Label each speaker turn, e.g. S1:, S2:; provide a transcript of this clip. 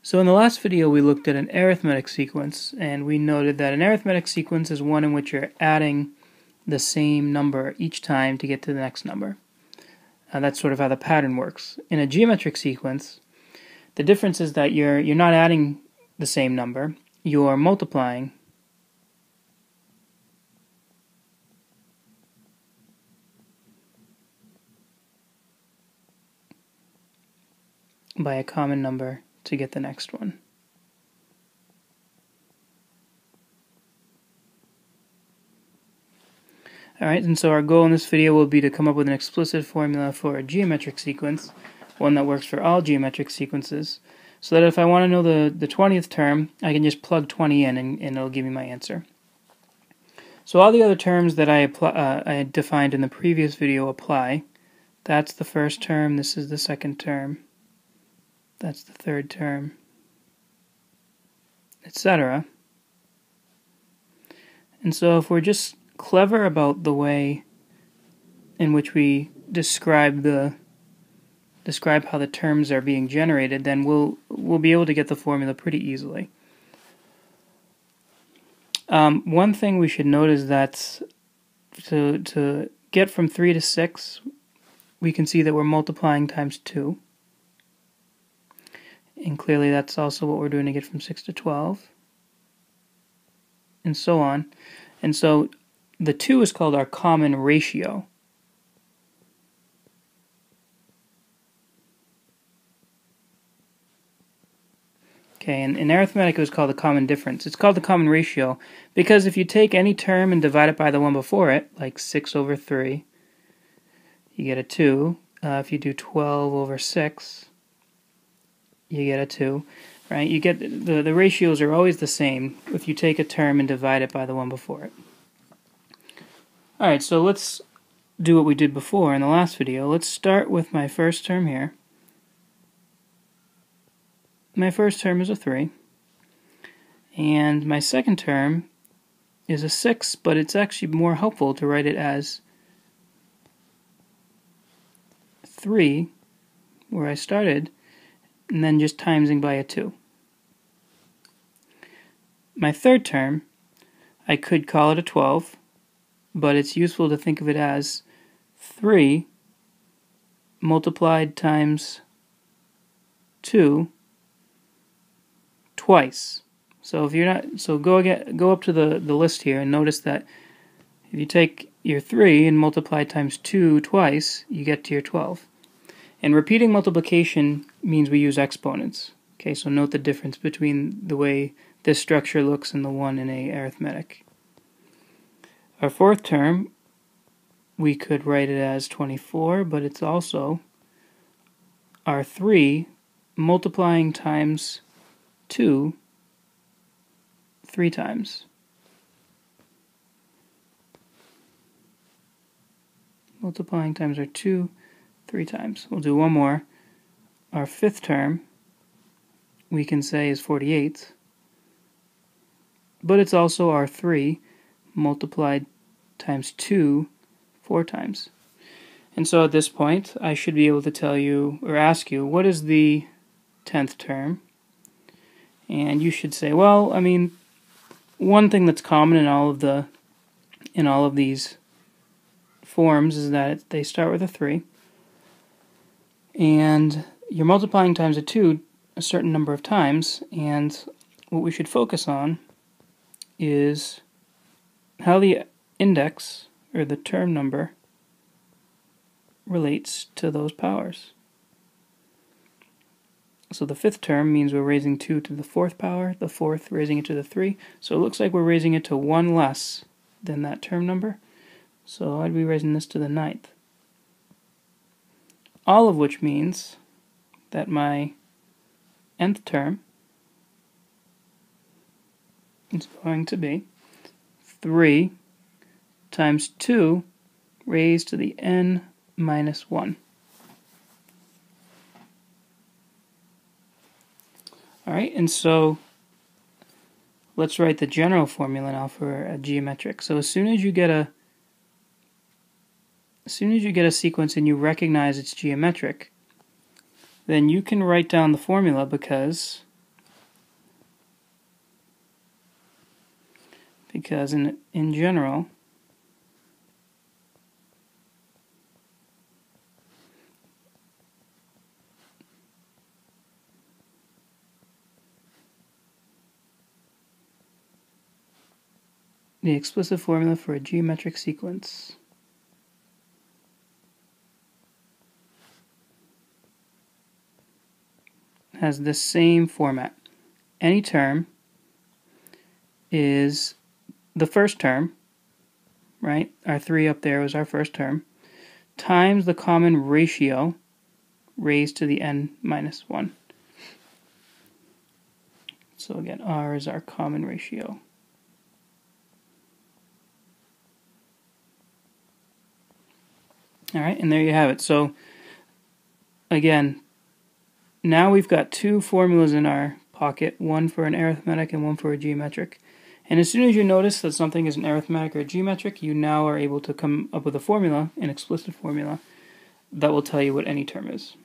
S1: So in the last video we looked at an arithmetic sequence, and we noted that an arithmetic sequence is one in which you're adding the same number each time to get to the next number. That's sort of how the pattern works. In a geometric sequence, the difference is that you're not adding the same number, you're multiplying by a common number to get the next one. Alright, and so our goal in this video will be to come up with an explicit formula for a geometric sequence, one that works for all geometric sequences, so that if I want to know the 20th term, I can just plug 20 in and it'll give me my answer. So all the other terms that I defined in the previous video apply. That's the first term, this is the second term, that's the third term, etc. And so if we're just clever about the way in which we describe how the terms are being generated, then we'll be able to get the formula pretty easily. One thing we should note is that to get from 3 to 6, we can see that we're multiplying times 2. And clearly that's also what we're doing to get from 6 to 12. And so on. And so the 2 is called our common ratio. Okay, and in arithmetic it was called the common difference. It's called the common ratio because if you take any term and divide it by the one before it, like 6 over 3, you get a 2. If you do 12 over 6, you get a 2. Right? You get the ratios are always the same if you take a term and divide it by the one before it. Alright, so let's do what we did before in the last video. Let's start with my first term here. My first term is a 3. And my second term is a 6, but it's actually more helpful to write it as 3, where I started, and then just timesing by a 2. My third term, I could call it a 12, but it's useful to think of it as 3 multiplied times 2 twice. So if you're not, so go up to the list here and notice that if you take your 3 and multiply times 2 twice, you get to your 12. And repeating multiplication means we use exponents. Okay, so note the difference between the way this structure looks and the one in a arithmetic. Our fourth term, we could write it as 24, but it's also our 3 multiplying times 2 3 times. Multiplying times our 2 3 times. We'll do one more. Our fifth term, we can say is 48, but it's also our 3 multiplied times 2 4 times. And so at this point, I should be able to tell you, or ask you, what is the 10th term? And you should say, well, I mean, one thing that's common in all of these forms is that they start with a 3, and you're multiplying times a 2 a certain number of times, and what we should focus on is how the index, or the term number, relates to those powers. So the fifth term means we're raising 2 to the 4th power, the 4th raising it to the 3, so it looks like we're raising it to 1 less than that term number, so I'd be raising this to the 9th. All of which means that my nth term is going to be 3 times 2 raised to the n minus 1. Alright, and so let's write the general formula now for a geometric. So as soon as you get a sequence and you recognize it's geometric, then you can write down the formula because because in general, the explicit formula for a geometric sequence has this same format. Any term is the first term, right? Our 3 up there was our first term, times the common ratio raised to the n minus 1. So again, r is our common ratio. All right, and there you have it. So again, now we've got 2 formulas in our pocket, one for an arithmetic and one for a geometric. And as soon as you notice that something is an arithmetic or a geometric, you now are able to come up with a formula, an explicit formula, that will tell you what any term is.